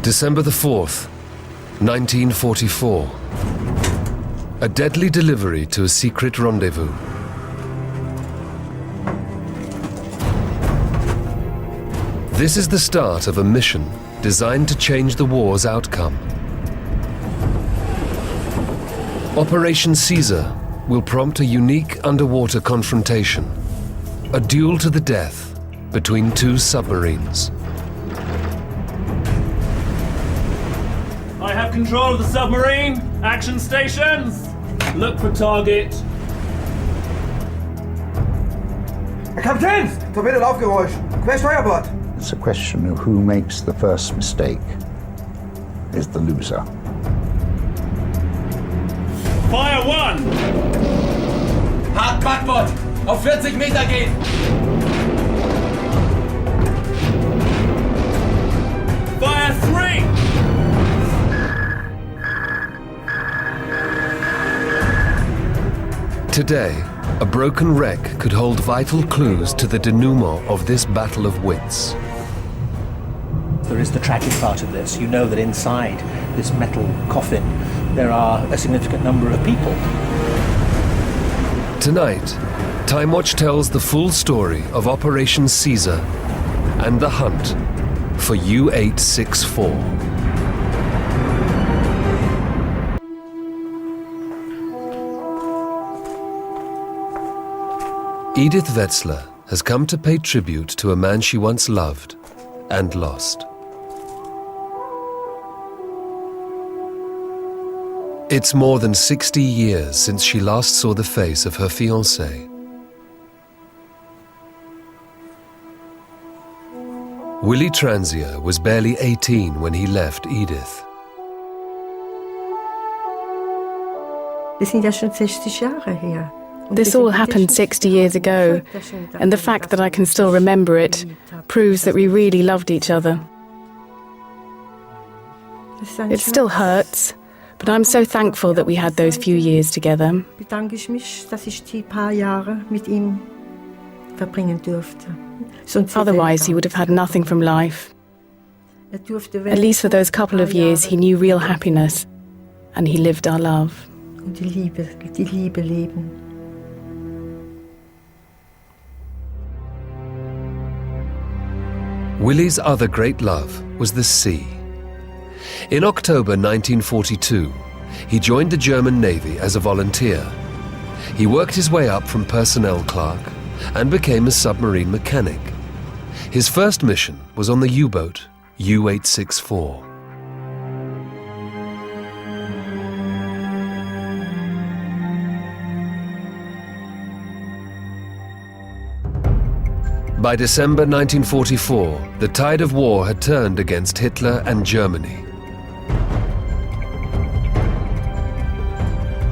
December the 4th, 1944. A deadly delivery to a secret rendezvous. This is the start of a mission designed to change the war's outcome. Operation Caesar will prompt a unique underwater confrontation, a duel to the death between two submarines. I have control of the submarine. Action stations. Look for target. Herr Kapitän, Torpedo Laufgeräusch. Quer Steuerbord. It's a question of who makes the first mistake is the loser. Fire one. Hart Backbord. Auf 40 Meter gehen. Fire three. Today, a broken wreck could hold vital clues to the denouement of this battle of wits. There is the tragic part of this. You know that inside this metal coffin there are a significant number of people. Tonight, Time Watch tells the full story of Operation Caesar and the hunt for U864. Edith Wetzler has come to pay tribute to a man she once loved and lost. It's more than 60 years since she last saw the face of her fiancé. Willy Transier was barely 18 when he left Edith. Das sind ja schon 60 Jahre her. This all happened 60 years ago, and the fact that I can still remember it proves that we really loved each other. It still hurts, but I'm so thankful that we had those few years together. Bedanke ich mich, dass ich die paar Jahre mit ihm verbringen durfte. Otherwise, he would have had nothing from life. At least for those couple of years, he knew real happiness, and he lived our love. Und die Liebe leben. Willy's other great love was the sea. In October 1942, he joined the German Navy as a volunteer. He worked his way up from personnel clerk and became a submarine mechanic. His first mission was on the U-boat U864. By December 1944, the tide of war had turned against Hitler and Germany.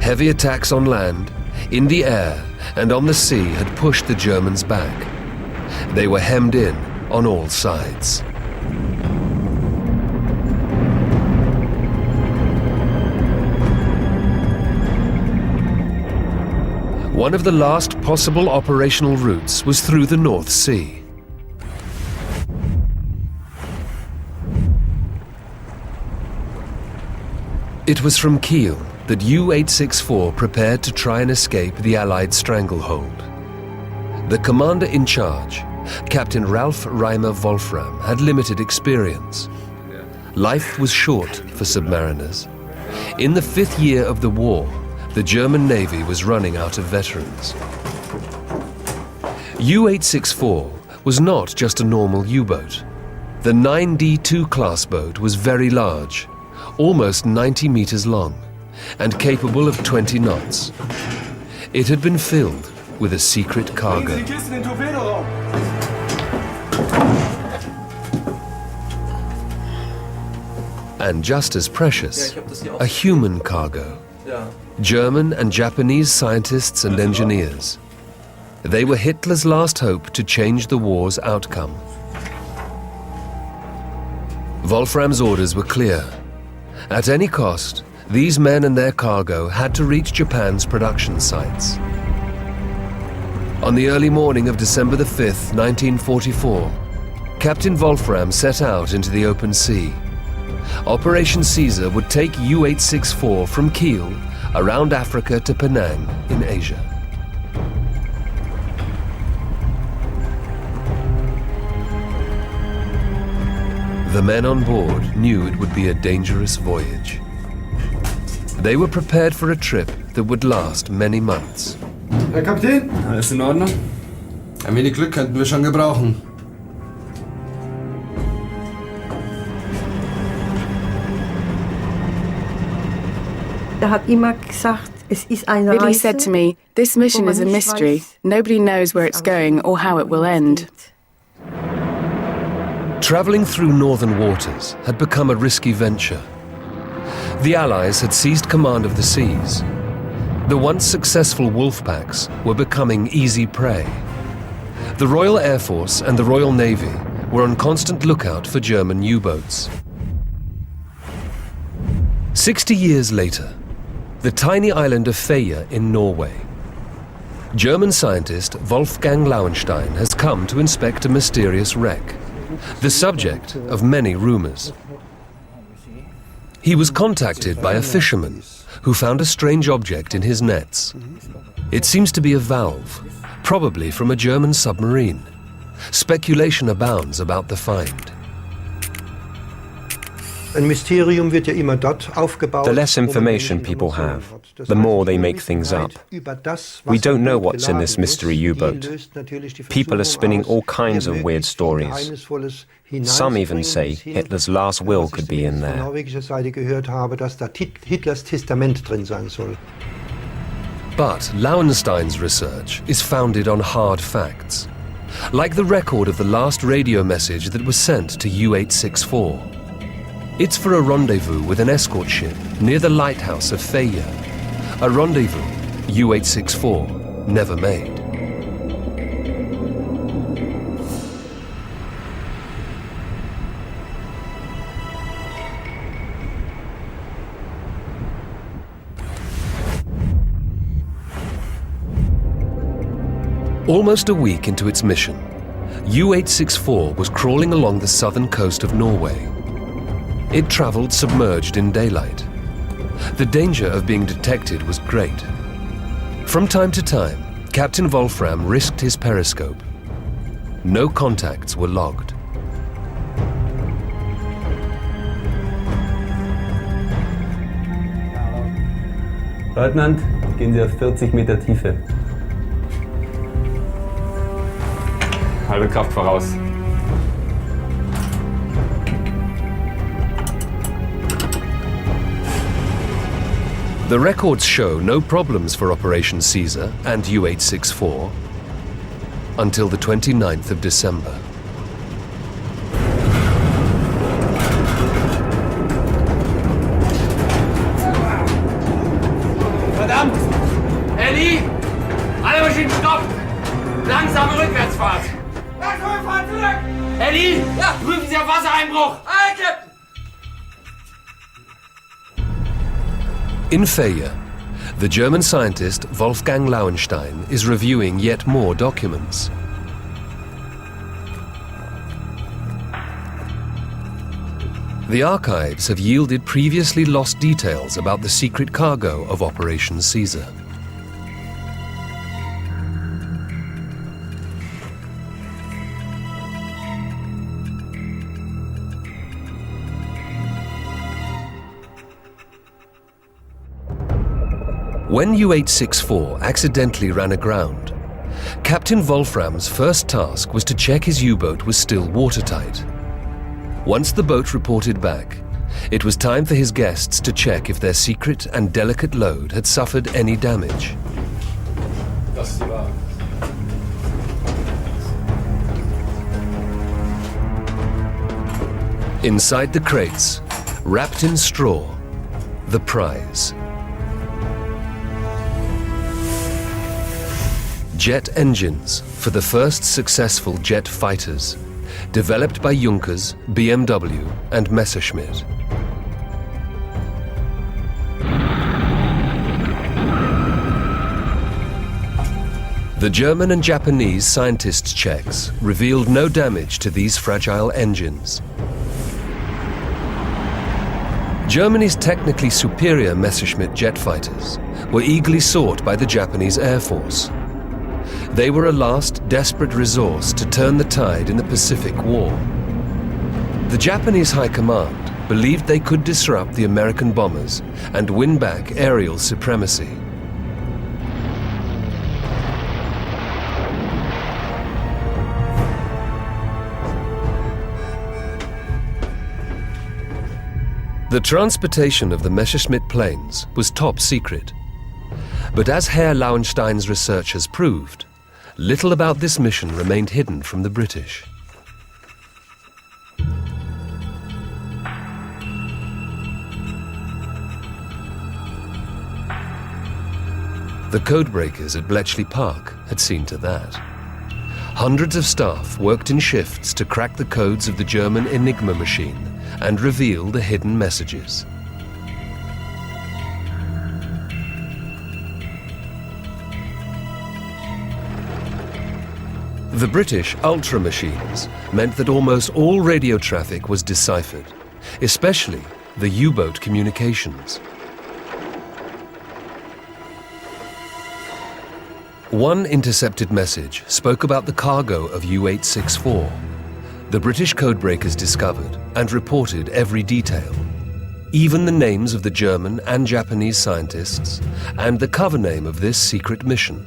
Heavy attacks on land, in the air, and on the sea had pushed the Germans back. They were hemmed in on all sides. One of the last possible operational routes was through the North Sea. It was from Kiel that U864 prepared to try and escape the Allied stranglehold. The commander in charge, Captain Ralph Reimer Wolfram, had limited experience. Life was short for submariners. In the 5th year of the war, the German Navy was running out of veterans. U864 was not just a normal U-boat. The 9D2 class boat was very large, almost 90 meters long, and capable of 20 knots. It had been filled with a secret cargo. And just as precious, a human cargo. German and Japanese scientists and engineers. They were Hitler's last hope to change the war's outcome. Wolfram's orders were clear. At any cost, these men and their cargo had to reach Japan's production sites. On the early morning of December the 5th, 1944, Captain Wolfram set out into the open sea, Operation Caesar would take U864 from Kiel around Africa to Penang in Asia. The men on board knew it would be a dangerous voyage. They were prepared for a trip that would last many months. Herr Kapitän? Alles in Ordnung? Ein wenig Glück könnten wir schon gebrauchen. Billy said to me, "This mission is a mystery. Nobody knows where it's going or how it will end." Travelling through northern waters had become a risky venture. The Allies had seized command of the seas. The once successful wolf packs were becoming easy prey. The Royal Air Force and the Royal Navy were on constant lookout for German U-boats. 60 years later, the tiny island of Føya in Norway. German scientist Wolfgang Lauenstein has come to inspect a mysterious wreck, the subject of many rumors. He was contacted by a fisherman who found a strange object in his nets. It seems to be a valve, probably from a German submarine. Speculation abounds about the find. The less information people have, the more they make things up. We don't know what's in this mystery U-boat. People are spinning all kinds of weird stories. Some even say Hitler's last will could be in there. But Lauenstein's research is founded on hard facts, like the record of the last radio message that was sent to U864. It's for a rendezvous with an escort ship near the lighthouse of Føya, a rendezvous U864 never made. Almost a week into its mission, U864 was crawling along the southern coast of Norway. It travelled submerged in daylight. The danger of being detected was great. From time to time, Captain Wolfram risked his periscope. No contacts were logged. Leutnant, gehen Sie auf 40 Meter Tiefe. Halbe Kraft voraus. The records show no problems for Operation Caesar and U864 until the 29th of December. Verdammt! Ellie! Alle Maschinen stopp! Langsame Rückwärtsfahrt! Langsame Fahrt zurück! Ellie! Ja! Prüfen Sie auf Wassereinbruch! Aye, Captain! In Føya, the German scientist Wolfgang Lauenstein is reviewing yet more documents. The archives have yielded previously lost details about the secret cargo of Operation Caesar. When U864 accidentally ran aground, Captain Wolfram's first task was to check his U-boat was still watertight. Once the boat reported back, it was time for his guests to check if their secret and delicate load had suffered any damage. Inside the crates, wrapped in straw, the prize. Jet engines for the first successful jet fighters, developed by Junkers, BMW and Messerschmitt. The German and Japanese scientists' checks revealed no damage to these fragile engines. Germany's technically superior Messerschmitt jet fighters were eagerly sought by the Japanese Air Force. They were a last desperate resource to turn the tide in the Pacific War. The Japanese High Command believed they could disrupt the American bombers and win back aerial supremacy. The transportation of the Messerschmitt planes was top secret. But as Herr Lauenstein's research has proved, little about this mission remained hidden from the British. The codebreakers at Bletchley Park had seen to that. Hundreds of staff worked in shifts to crack the codes of the German Enigma machine and reveal the hidden messages. The British Ultra machines meant that almost all radio traffic was deciphered, especially the U-boat communications. One intercepted message spoke about the cargo of U864. The British codebreakers discovered and reported every detail, even the names of the German and Japanese scientists, and the cover name of this secret mission,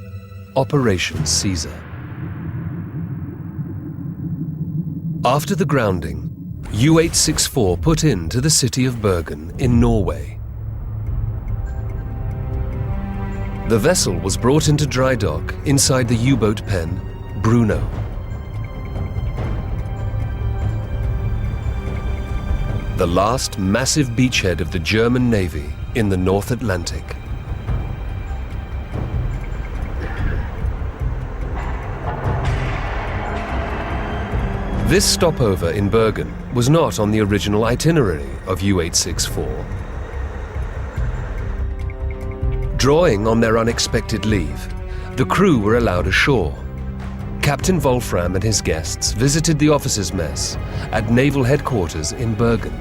Operation Caesar. After the grounding, U864 put into the city of Bergen in Norway. The vessel was brought into dry dock inside the U-boat pen, Bruno. The last massive beachhead of the German Navy in the North Atlantic. This stopover in Bergen was not on the original itinerary of U864. Drawing on their unexpected leave, the crew were allowed ashore. Captain Wolfram and his guests visited the officers' mess at Naval Headquarters in Bergen.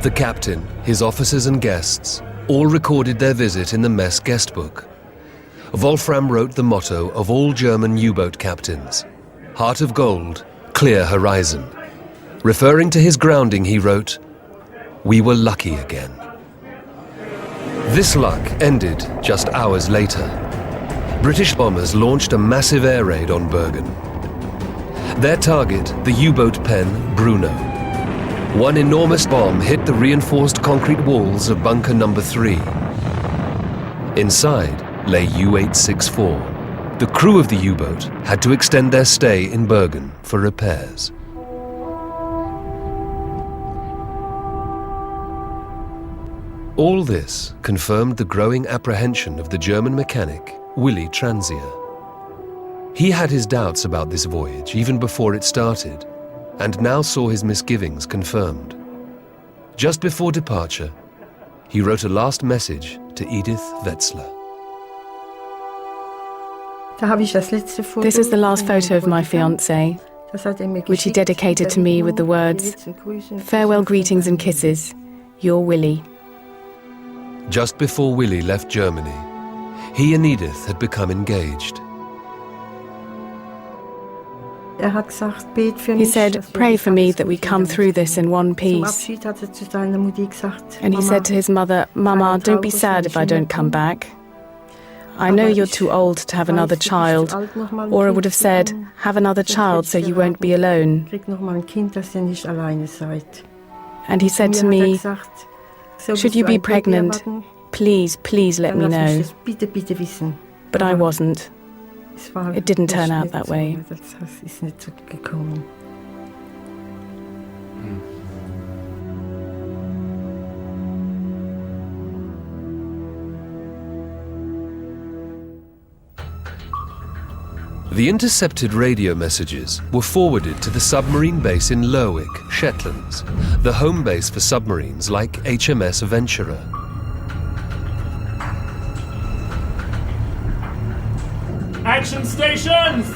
The captain, his officers and guests all recorded their visit in the mess guest book. Wolfram wrote the motto of all German U-boat captains, "Heart of gold, clear horizon." Referring to his grounding, he wrote, "We were lucky again." This luck ended just hours later. British bombers launched a massive air raid on Bergen. Their target, the U-boat pen Bruno. One enormous bomb hit the reinforced concrete walls of bunker number 3. Inside lay U864. The crew of the U-boat had to extend their stay in Bergen for repairs. All this confirmed the growing apprehension of the German mechanic, Willy Transier. He had his doubts about this voyage even before it started, and now saw his misgivings confirmed. Just before departure, he wrote a last message to Edith Wetzler. This is the last photo of my fiancé, which he dedicated to me with the words, "Farewell greetings and kisses, your Willy." Just before Willy left Germany, he and Edith had become engaged. He said, "Pray for me that we come through this in one piece." And he said to his mother, "Mama, don't be sad if I don't come back. I know you're too old to have another child," or I would have said, "Have another child so you won't be alone." And he said to me, "Should you be pregnant, please, please let me know." But I wasn't. It didn't turn out that way. The intercepted radio messages were forwarded to the submarine base in Lerwick, Shetlands, the home base for submarines like HMS Venturer. Action stations!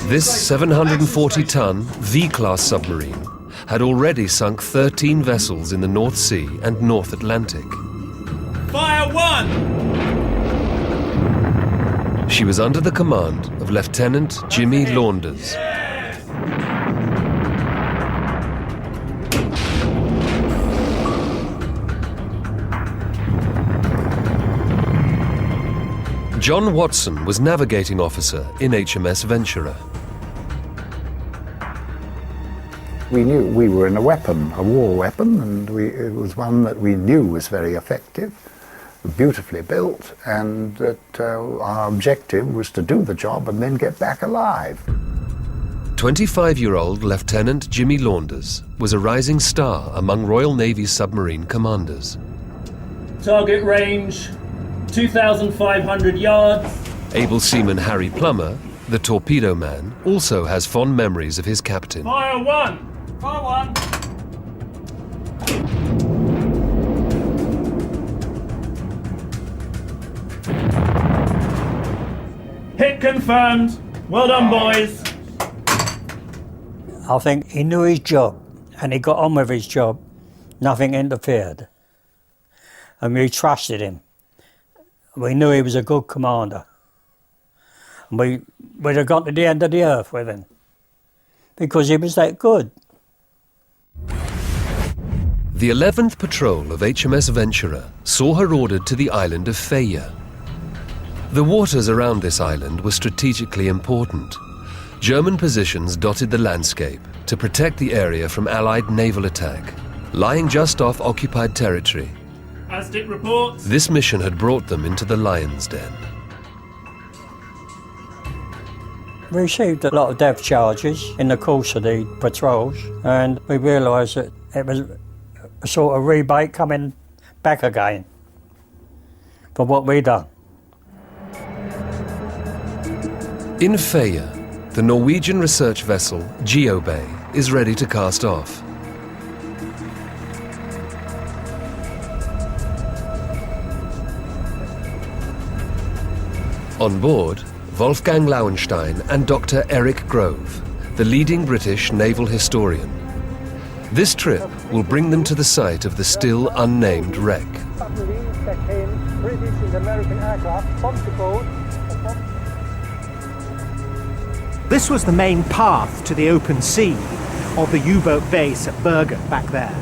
This 740-ton V-class submarine had already sunk 13 vessels in the North Sea and North Atlantic. Fire 1! She was under the command of Lieutenant Jimmy Launders. John Watson was navigating officer in HMS Ventura. We knew we were in a weapon, a war weapon, and it was one that we knew was very effective, beautifully built, and that our objective was to do the job and then get back alive. 25-year-old Lieutenant Jimmy Launders was a rising star among Royal Navy submarine commanders. Target range 2,500 yards. Able seaman Harry Plummer, the torpedo man, also has fond memories of his captain. Fire 1! Fire 1! Hit confirmed. Well done, boys. I think he knew his job and he got on with his job. Nothing interfered. And we trusted him. We knew he was a good commander. And we'd have gone to the end of the earth with him because he was that good. The 11th Patrol of HMS Ventura saw her ordered to the island of Faya. The waters around this island were strategically important. German positions dotted the landscape to protect the area from Allied naval attack. Lying just off occupied territory, Aztec reports. this mission had brought them into the lion's den. We received a lot of depth charges in the course of the patrols, and we realised that it was a sort of rebate coming back again for what we done. In Faya, the Norwegian research vessel Geobay is ready to cast off. On board, Wolfgang Lauenstein and Dr. Eric Grove, the leading British naval historian. This trip will bring them to the site of the still unnamed wreck. This was the main path to the open sea of the U-boat base at Bergen back there.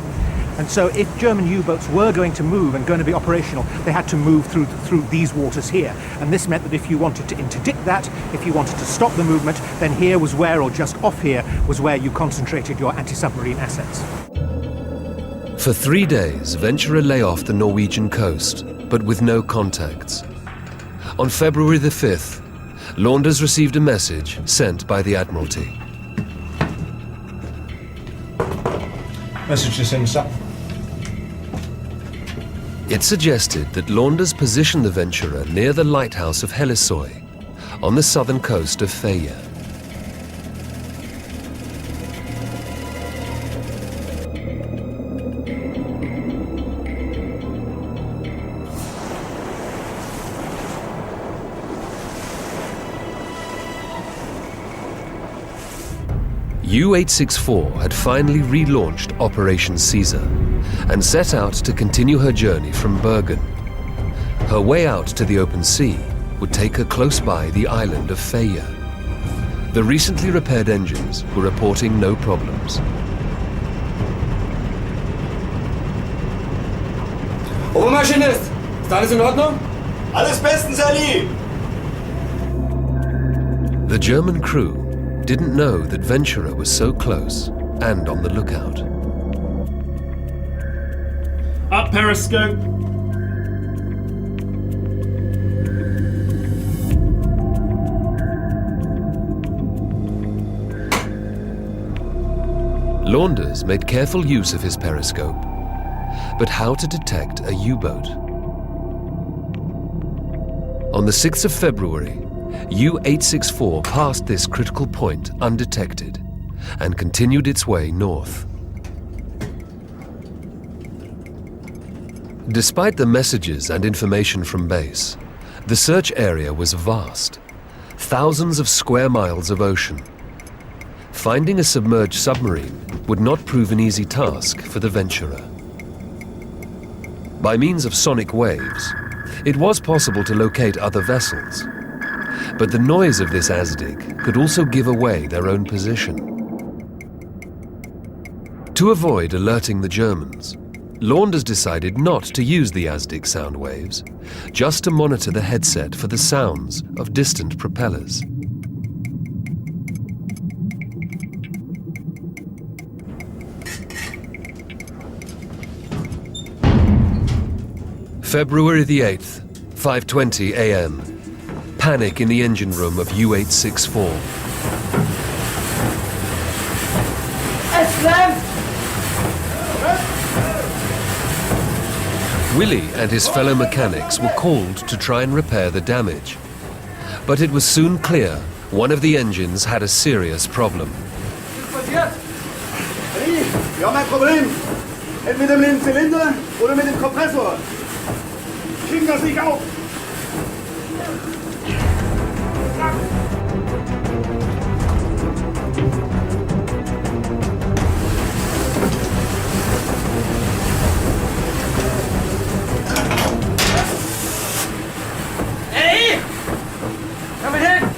And so if German U-boats were going to move and going to be operational, they had to move through these waters here. And this meant that if you wanted to interdict that, if you wanted to stop the movement, then here was where, or just off here, was where you concentrated your anti-submarine assets. For 3 days, Ventura lay off the Norwegian coast, but with no contacts. On February the 5th, Launders received a message sent by the Admiralty. Message is in, sir. It suggested that Launders position the Ventura near the lighthouse of Hellesøy, on the southern coast of Faya. U864 had finally relaunched Operation Caesar and set out to continue her journey from Bergen. Her way out to the open sea would take her close by the island of Faya. The recently repaired engines were reporting no problems. Obermaschinist, ist alles in Ordnung? Alles bestens, Ali! The German crew didn't know that Ventura was so close and on the lookout. Up periscope. Launders made careful use of his periscope. But how to detect a U-boat? On the 6th of February, U864 passed this critical point undetected and continued its way north. Despite the messages and information from base, the search area was vast, thousands of square miles of ocean. Finding a submerged submarine would not prove an easy task for the venturer. By means of sonic waves, it was possible to locate other vessels, but the noise of this ASDIC could also give away their own position. To avoid alerting the Germans, Launders decided not to use the ASDIC sound waves, just to monitor the headset for the sounds of distant propellers. February the 8th, 5:20 a.m. Panic in the engine room of U864. Willie and his fellow mechanics were called to try and repair the damage. But it was soon clear one of the engines had a serious problem. Wir haben ein Problem. Entweder mit dem Zylinder oder mit dem Kompressor. Kriegen das nicht auf. Hey! Komm mal hin!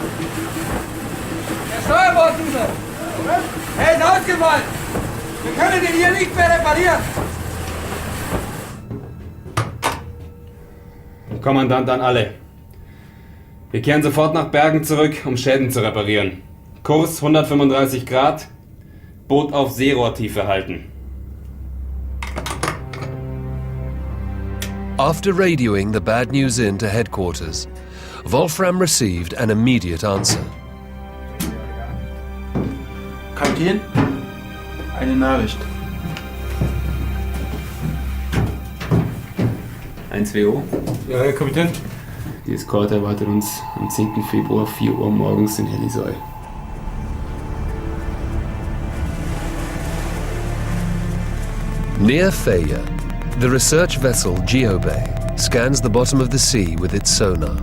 Der Steuerborddüse! Er ist ausgefallen! Wir können den hier nicht mehr reparieren! Kommandant an alle. Wir kehren sofort nach Bergen zurück, um Schäden zu reparieren. Kurs 135 Grad, Boot auf Seerohrtiefe halten. After radioing the bad news in to headquarters, Wolfram received an immediate answer. Kapitän, eine Nachricht. 1WO. Ja, Herr Kapitän. Die Eskorte erwartet uns am 10. Februar 4 Uhr morgens in Helisoy. Near Faya, the research vessel Geobay scans the bottom of the sea with its sonar.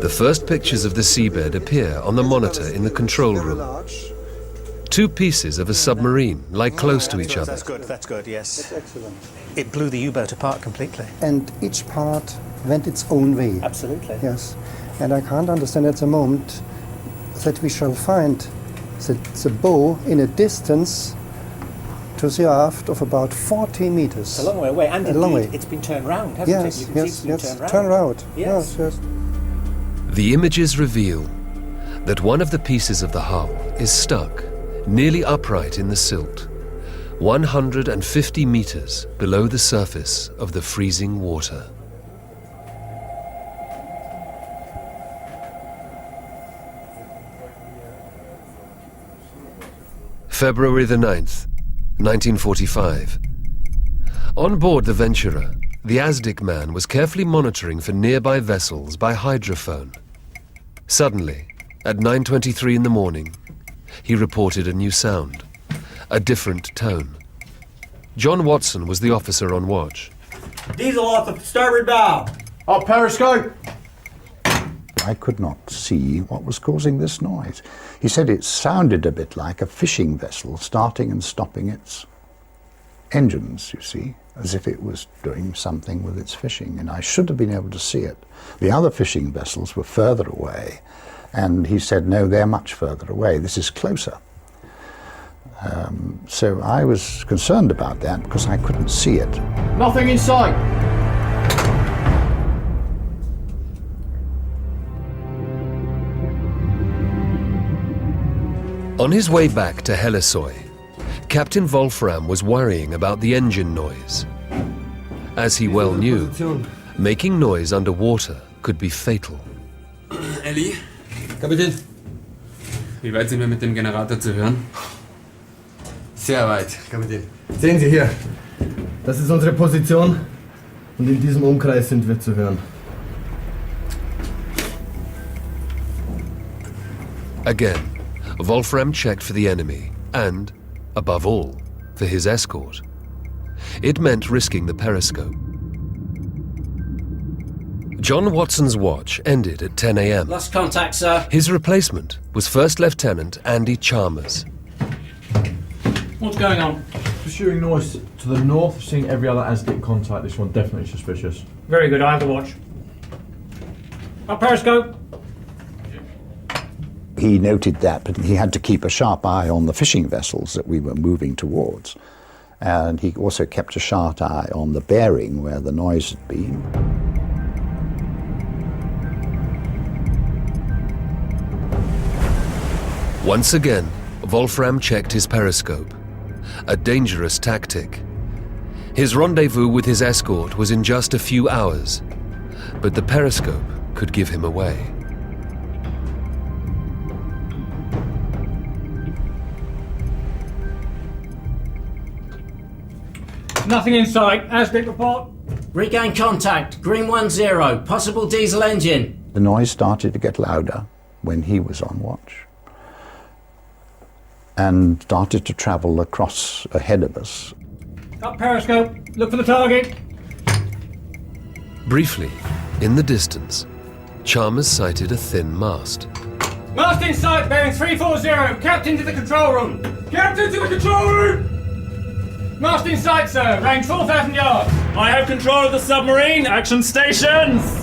The first pictures of the seabed appear on the monitor in the control room. Two pieces of a submarine lie close to each other. That's good, yes. That's excellent. It blew the U-boat apart completely. And each part went its own way. Absolutely. Yes. And I can't understand at the moment that we shall find the bow in a distance to the aft of about 40 meters. It's a long way away, and indeed, it's been turned round, hasn't it? You can see it's been turned round. Yes. The images reveal that one of the pieces of the hull is stuck nearly upright in the silt, 150 meters below the surface of the freezing water. February the 9th, 1945. On board the Venturer, the ASDIC man was carefully monitoring for nearby vessels by hydrophone. Suddenly, at 9:23 in the morning, he reported a new sound, a different tone. John Watson was the officer on watch. Diesel off the starboard bow. Up periscope. I could not see what was causing this noise. He said it sounded a bit like a fishing vessel starting and stopping its engines, you see, as if it was doing something with its fishing, and I should have been able to see it. The other fishing vessels were further away, and he said, no, they're much further away. This is closer. So I was concerned about that because I couldn't see it. Nothing in sight. On his way back to Helisoy, Captain Wolfram was worrying about the engine noise. As he well knew, making noise underwater could be fatal. Ellie? Kapitän? Wie weit sind wir mit dem Generator zu hören? Sehr weit, Kapitän. Sehen Sie hier, das ist unsere Position und in diesem Umkreis sind wir zu hören. Again, Wolfram checked for the enemy and, above all, for his escort. It meant risking the periscope. John Watson's watch ended at 10 a.m. Lost contact, sir. His replacement was First Lieutenant Andy Chalmers. What's going on? Pursuing noise to the north, seeing every other Aztec contact. This one definitely suspicious. Very good, I have the watch. Up periscope. He noted that, but he had to keep a sharp eye on the fishing vessels that we were moving towards. And he also kept a sharp eye on the bearing where the noise had been. Once again, Wolfram checked his periscope. A dangerous tactic. His rendezvous with his escort was in just a few hours, but the periscope could give him away. Nothing in sight. Aztec report. Regain contact. Green 10. Possible diesel engine. The noise started to get louder when he was on watch and started to travel across ahead of us. Up periscope. Look for the target. Briefly, in the distance, Chalmers sighted a thin mast. Mast in sight, bearing 340. Captain to the control room. Captain to the control room! Mast in sight, sir. Range 4,000 yards. I have control of the submarine. Action stations!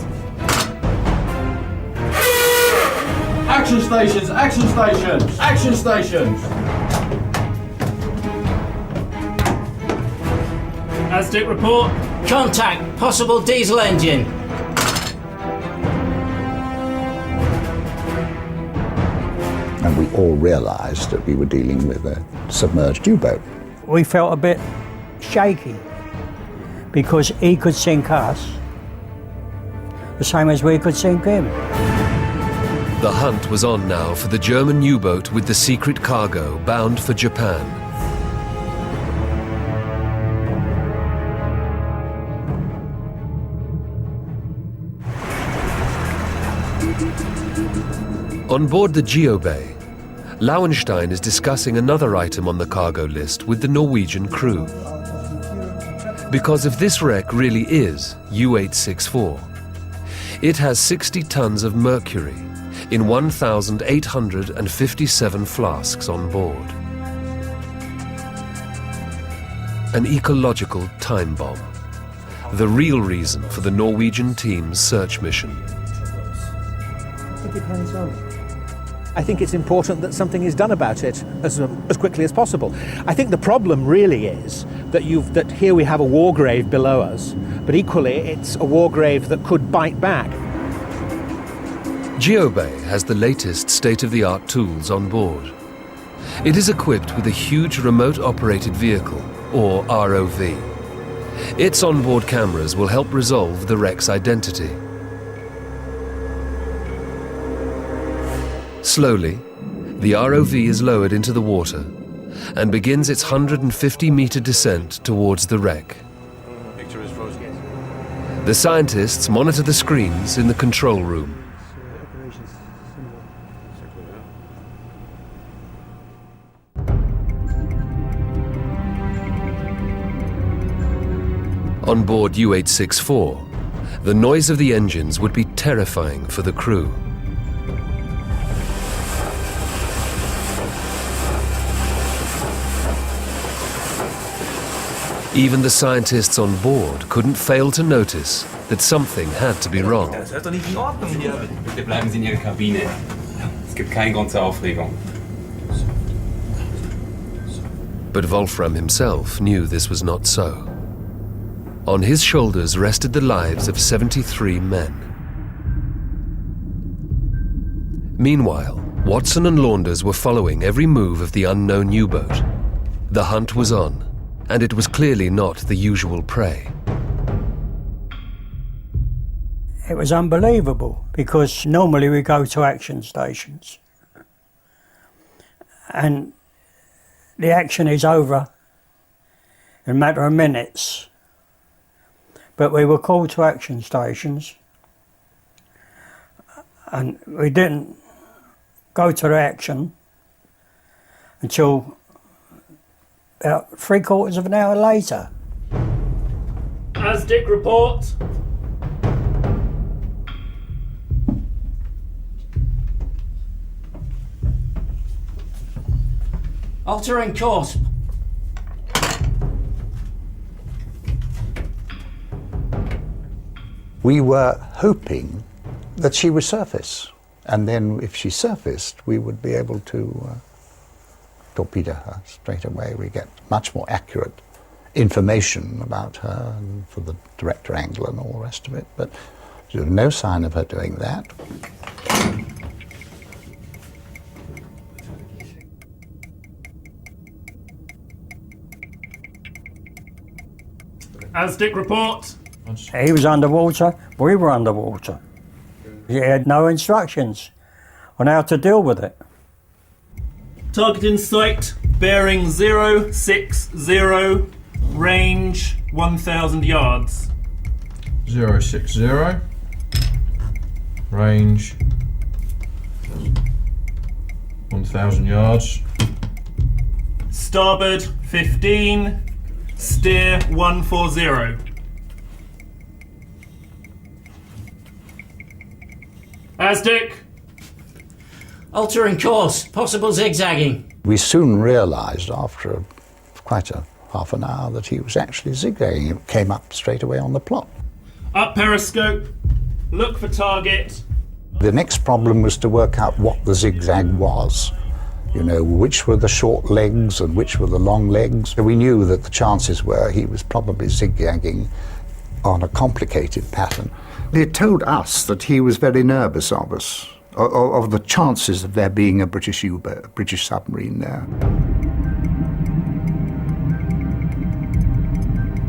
Action stations! Action stations! Action stations! Aztec report. Contact. Possible diesel engine. And we all realized that we were dealing with a submerged U-boat. We felt a bit shaky because he could sink us the same as we could sink him. The hunt was on now for the German U-boat with the secret cargo bound for Japan. On board the Geobay, Lauenstein is discussing another item on the cargo list with the Norwegian crew. Because if this wreck really is U864, it has 60 tons of mercury in 1,857 flasks on board. An ecological time bomb, the real reason for the Norwegian team's search mission. It depends on. I think it's important that something is done about it as quickly as possible. I think the problem really is that here we have a war grave below us, but equally it's a war grave that could bite back. Geobay has the latest state-of-the-art tools on board. It is equipped with a huge remote-operated vehicle, or ROV. Its onboard cameras will help resolve the wreck's identity. Slowly, the ROV is lowered into the water and begins its 150-meter descent towards the wreck. The scientists monitor the screens in the control room. On board U864, the noise of the engines would be terrifying for the crew. Even the scientists on board couldn't fail to notice that something had to be wrong. Das hört doch nicht in Ordnung hier. Bitte bleiben Sie in Ihrer Kabine. Es gibt keinen Grund zur Aufregung. But Wolfram himself knew this was not so. On his shoulders rested the lives of 73 men. Meanwhile, Watson and Launders were following every move of the unknown U-boat. The hunt was on, and it was clearly not the usual prey. It was unbelievable because normally we go to action stations and the action is over in a matter of minutes. But we were called to action stations and we didn't go to the action until about 3/4 of an hour later. Aztec report. Altering course. We were hoping that she would surface, and then if she surfaced, we would be able to torpedo her straight away. We get much more accurate information about her and for the director angle and all the rest of it, but there was no sign of her doing that. ASDIC report. He was underwater, we were underwater. He had no instructions on how to deal with it. Target in sight, bearing 060, range 1,000 yards. 060, range 1,000 yards. Starboard 15, steer 140. ASDIC. Altering course, possible zigzagging. We soon realised after quite a half an hour that he was actually zigzagging. It came up straight away on the plot. Up periscope, look for target. The next problem was to work out what the zigzag was. You know, which were the short legs and which were the long legs. We knew that the chances were he was probably zigzagging on a complicated pattern. They told us that he was very nervous of us, of the chances of there being a British U-boat, a British submarine there.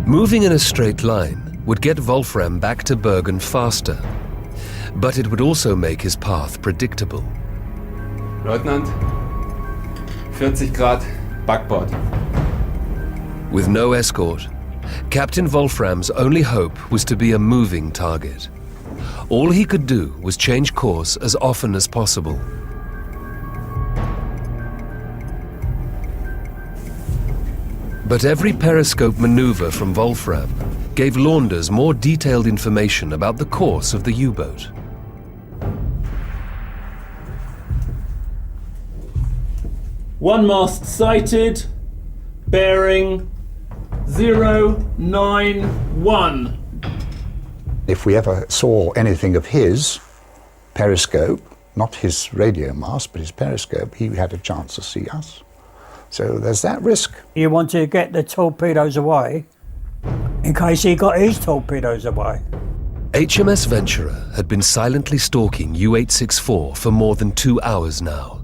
Moving in a straight line would get Wolfram back to Bergen faster, but it would also make his path predictable. Leutnant, 40 Grad, Backbord. With no escort, Captain Wolfram's only hope was to be a moving target. All he could do was change course as often as possible. But every periscope maneuver from Wolfram gave Launders more detailed information about the course of the U-boat. One mast sighted, bearing 091. If we ever saw anything of his periscope, not his radio mast, but his periscope, he had a chance to see us. So there's that risk. You want to get the torpedoes away in case he got his torpedoes away. HMS Venturer had been silently stalking U864 for more than 2 hours now.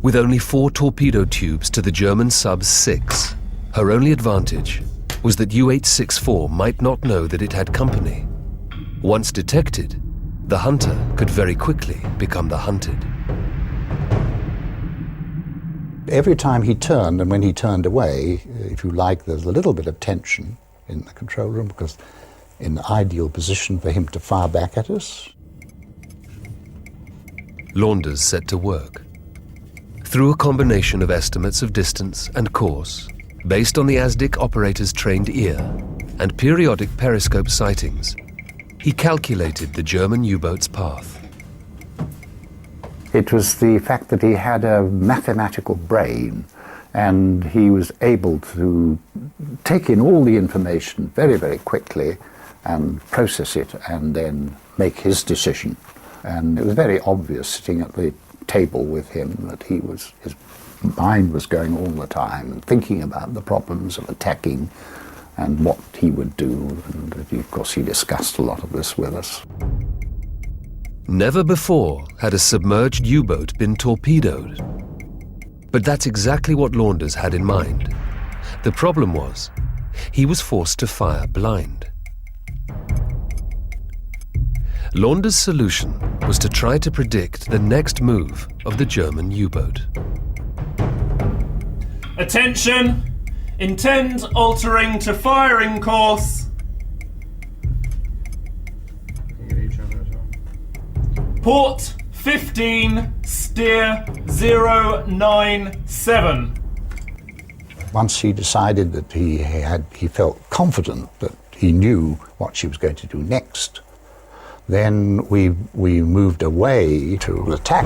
With only 4 torpedo tubes to the German sub's 6, her only advantage was that U864 might not know that it had company. Once detected, the hunter could very quickly become the hunted. Every time he turned, and when he turned away, if you like, there's a little bit of tension in the control room, because in the ideal position for him to fire back at us. Launders set to work. Through a combination of estimates of distance and course, based on the ASDIC operator's trained ear and periodic periscope sightings, he calculated the German U-boat's path. It was the fact that he had a mathematical brain, and he was able to take in all the information very, very quickly and process it and then make his decision. And it was very obvious sitting at the table with him that his mind was going all the time and thinking about the problems of attacking and what he would do, and of course he discussed a lot of this with us. Never before had a submerged U-boat been torpedoed. But that's exactly what Launders had in mind. The problem was, he was forced to fire blind. Launders' solution was to try to predict the next move of the German U-boat. Attention! Intend altering to firing course. Port 15, steer 097. Once he decided that he felt confident that he knew what she was going to do next, then we moved away to attack.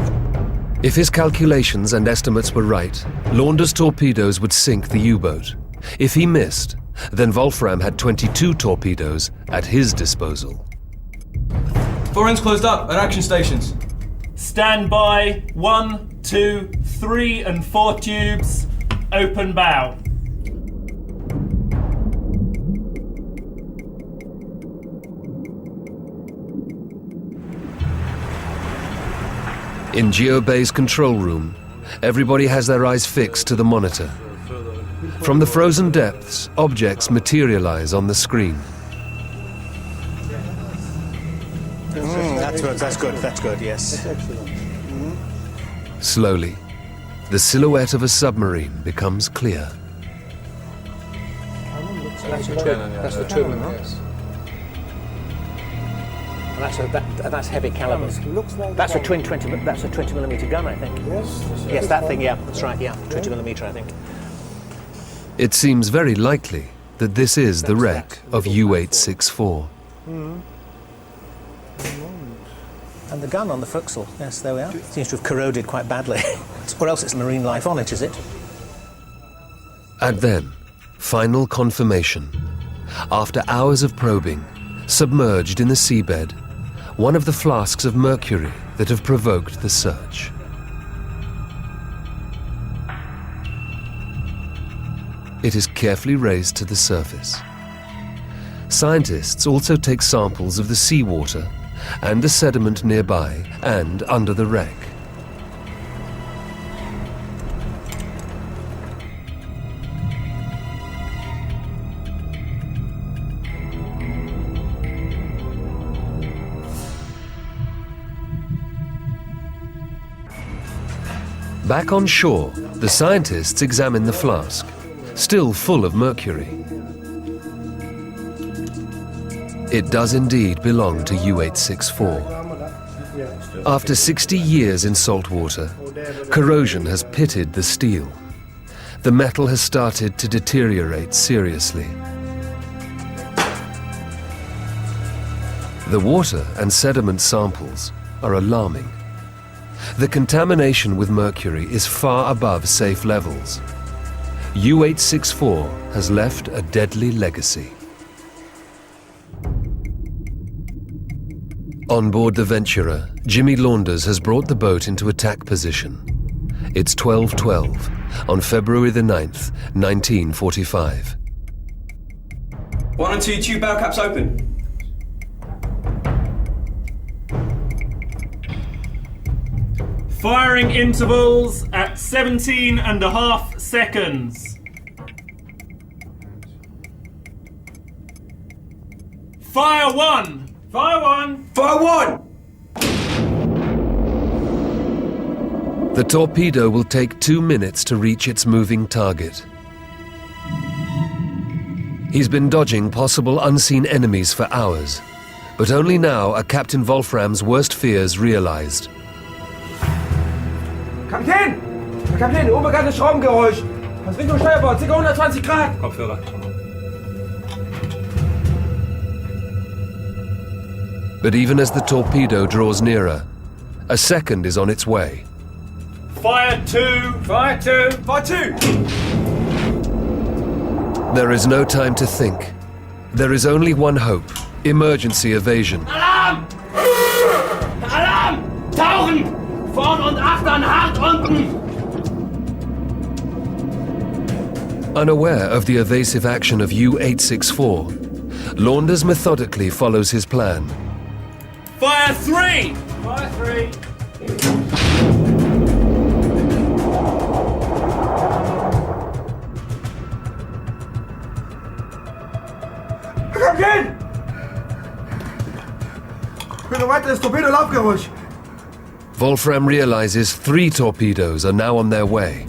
If his calculations and estimates were right, Launder's torpedoes would sink the U-boat. If he missed, then Wolfram had 22 torpedoes at his disposal. Four ends closed up at action stations. Stand by. 1, 2, 3 and 4 tubes. Open bow. In GeoBay's control room, everybody has their eyes fixed to the monitor. From the frozen depths, objects materialize on the screen. That's good, yes. That's excellent. Slowly, the silhouette of a submarine becomes clear. That's the turbine, yes. That's heavy caliber. That's a 20mm gun, I think. Yes, that thing, yeah, that's right, yeah, 20mm, I think. It seems very likely that this is the wreck of U864. And the gun on the forecastle, yes, there we are. Seems to have corroded quite badly. Or else it's marine life on it, is it? And then, final confirmation. After hours of probing, submerged in the seabed, one of the flasks of mercury that have provoked the search. It is carefully raised to the surface. Scientists also take samples of the seawater and the sediment nearby and under the wreck. Back on shore, the scientists examine the flask, still full of mercury. It does indeed belong to U864. After 60 years in salt water, corrosion has pitted the steel. The metal has started to deteriorate seriously. The water and sediment samples are alarming. The contamination with mercury is far above safe levels. U864 has left a deadly legacy. On board the Venturer, Jimmy Launders has brought the boat into attack position. It's 12:12 on February the 9th, 1945. 1 and 2 tube bow caps open. Firing intervals at 17.5 seconds. Fire 1! Fire 1! Fire 1! The torpedo will take 2 minutes to reach its moving target. He's been dodging possible unseen enemies for hours, but only now are Captain Wolfram's worst fears realized. Kapitän! Herr Kapitän, unbekanntes Schraubengeräusch. Das Wind und Steuerbord, ca. 120 Grad. Kopfhörer. But even as the torpedo draws nearer, a second is on its way. Fire 2! Fire 2! Fire 2! There is no time to think. There is only one hope: emergency evasion. Alarm! Alarm! Tauchen! Vorn und achtern hart unten! Unaware of the evasive action of U864, Launders methodically follows his plan. Fire 3! Fire 3! Kapitän! Ich bin ein weiteres Torpedo-Laufgeräusch. Wolfram realizes 3 torpedoes are now on their way.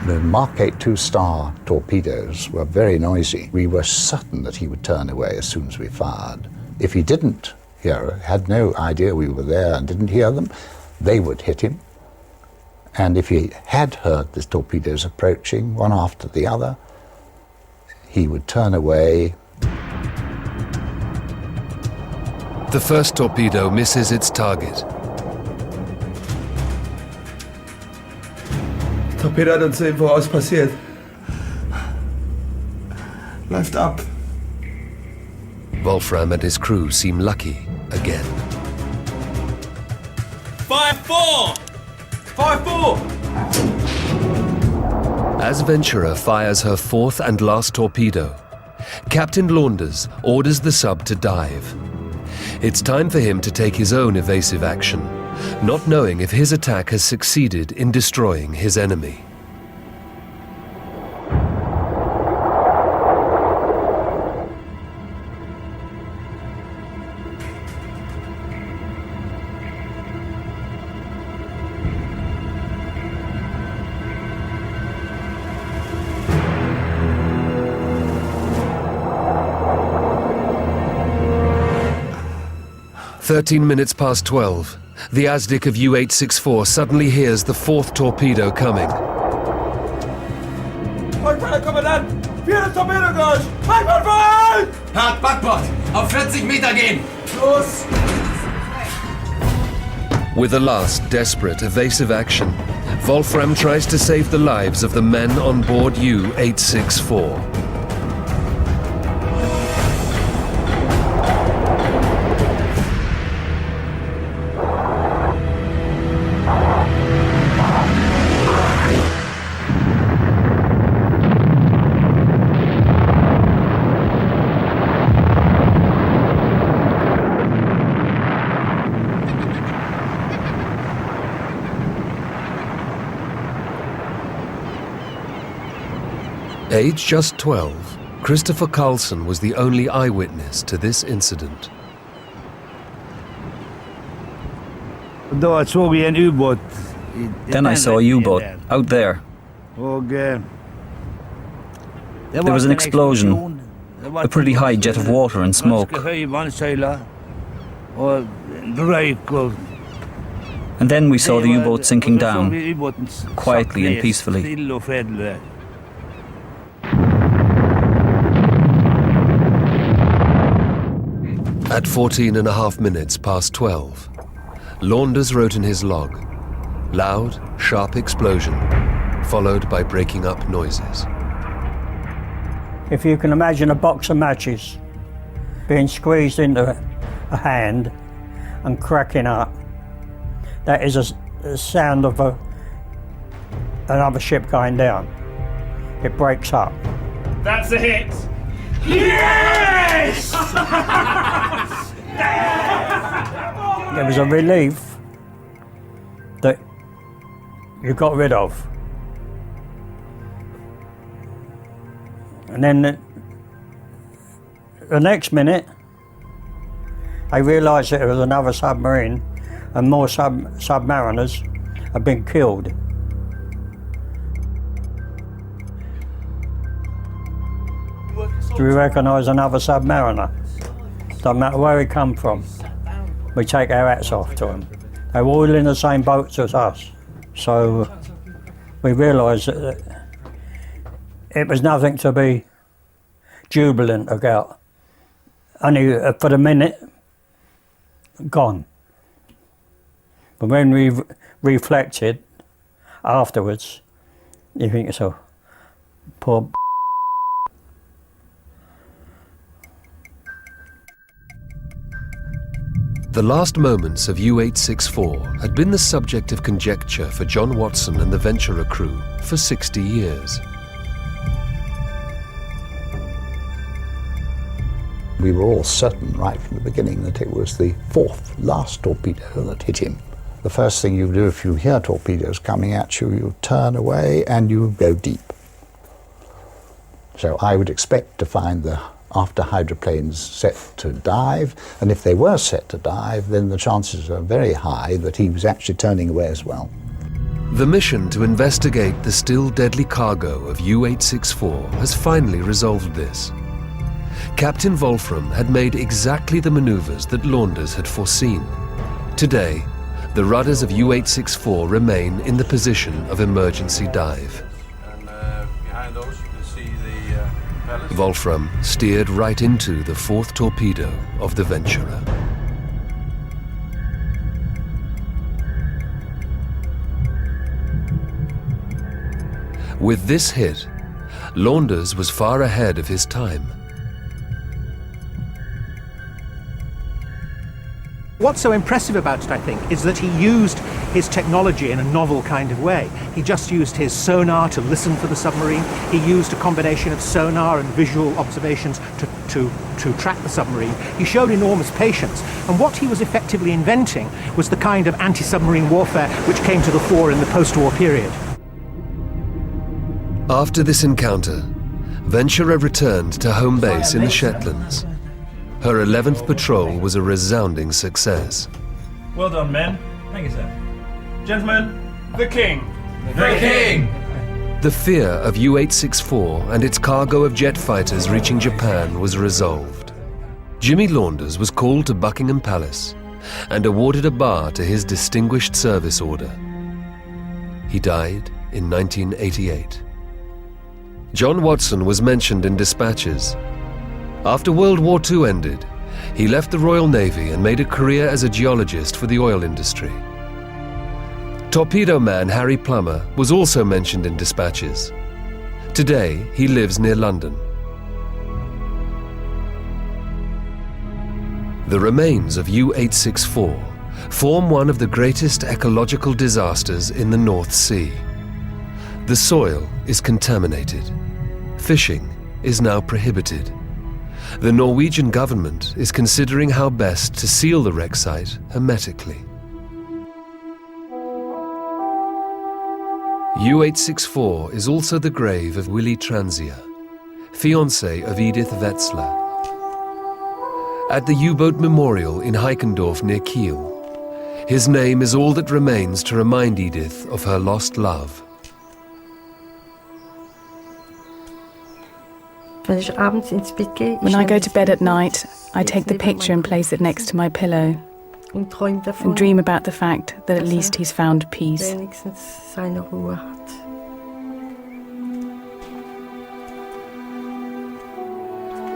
The Mark 8 2-star torpedoes were very noisy. We were certain that he would turn away as soon as we fired. If he didn't hear, had no idea we were there and didn't hear them, they would hit him. And if he had heard the torpedoes approaching, one after the other, he would turn away. The first torpedo misses its target. Torpedo hat uns irgendwo aus passiert. Läuft ab. Wolfram and his crew seem lucky again. 5-4! 5-4! As Ventura fires her fourth and last torpedo, Captain Launders orders the sub to dive. It's time for him to take his own evasive action, not knowing if his attack has succeeded in destroying his enemy. "13 minutes past 12, the Azdik of U864 suddenly hears the fourth torpedo coming. Kommandant! Viertes Torpedo gleich! Backbord voll! Hart Backbord! Auf 40 Meter gehen! Los! With a last desperate evasive action, Wolfram tries to save the lives of the men on board U864. Aged just 12, Christopher Carlson was the only eyewitness to this incident. Then I saw a U-boat out there. There was an explosion, a pretty high jet of water and smoke. And then we saw the U-boat sinking down, quietly and peacefully. At 14.5 minutes past 12, Launders wrote in his log, "Loud, sharp explosion, followed by breaking up noises." If you can imagine a box of matches being squeezed into a hand and cracking up, that is a sound of another ship going down. It breaks up. That's a hit! Yes! It was a relief that you got rid of. And then the next minute, I realised that it was another submarine and more submariners had been killed. Do we recognise another submariner? Doesn't matter where he come from. We take our hats off to him. They were all in the same boats as us. So we realised that it was nothing to be jubilant about. Only for the minute, gone. But when we reflected afterwards, you think so, poor. The last moments of U864 had been the subject of conjecture for John Watson and the Ventura crew for 60 years. We were all certain right from the beginning that it was the fourth, last torpedo that hit him. The first thing you do if you hear torpedoes coming at you, you turn away and you go deep. So I would expect to find the after hydroplanes set to dive, and if they were set to dive, then the chances are very high that he was actually turning away as well. The mission to investigate the still deadly cargo of U864 has finally resolved this. Captain Wolfram had made exactly the maneuvers that Launders had foreseen. Today, the rudders of U864 remain in the position of emergency dive. And behind those is Wolfram steered right into the fourth torpedo of the Venturer. With this hit, Launders was far ahead of his time. What's so impressive about it, I think, is that he used his technology in a novel kind of way. He just used his sonar to listen for the submarine. He used a combination of sonar and visual observations to track the submarine. He showed enormous patience, and what he was effectively inventing was the kind of anti-submarine warfare which came to the fore in the post-war period. After this encounter, Venturer returned to home base in the Shetlands. Her 11th patrol was a resounding success. Well done, men. Thank you, sir. Gentlemen, the King. The King! The fear of U864 and its cargo of jet fighters reaching Japan was resolved. Jimmy Launders was called to Buckingham Palace and awarded a bar to his Distinguished Service Order. He died in 1988. John Watson was mentioned in dispatches. After World War II ended, he left the Royal Navy and made a career as a geologist for the oil industry. Torpedo man Harry Plummer was also mentioned in dispatches. Today, he lives near London. The remains of U864 form one of the greatest ecological disasters in the North Sea. The soil is contaminated. Fishing is now prohibited. The Norwegian government is considering how best to seal the wreck site hermetically. U864 is also the grave of Willy Transia, fiancé of Edith Wetzler. At the U-boat memorial in Heikendorf near Kiel, his name is all that remains to remind Edith of her lost love. When I go to bed at night, I take the picture and place it next to my pillow and dream about the fact that at least he's found peace.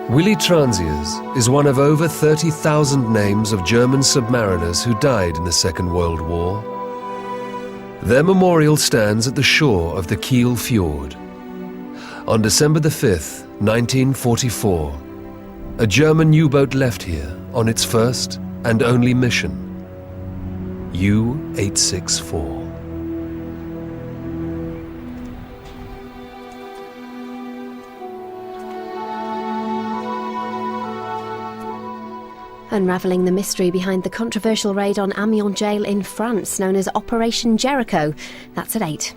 Willy Transiers is one of over 30,000 names of German submariners who died in the Second World War. Their memorial stands at the shore of the Kiel Fjord. On December the 5th, 1944, a German U-boat left here on its first and only mission, U864. Unravelling the mystery behind the controversial raid on Amiens jail in France known as Operation Jericho. That's at 8.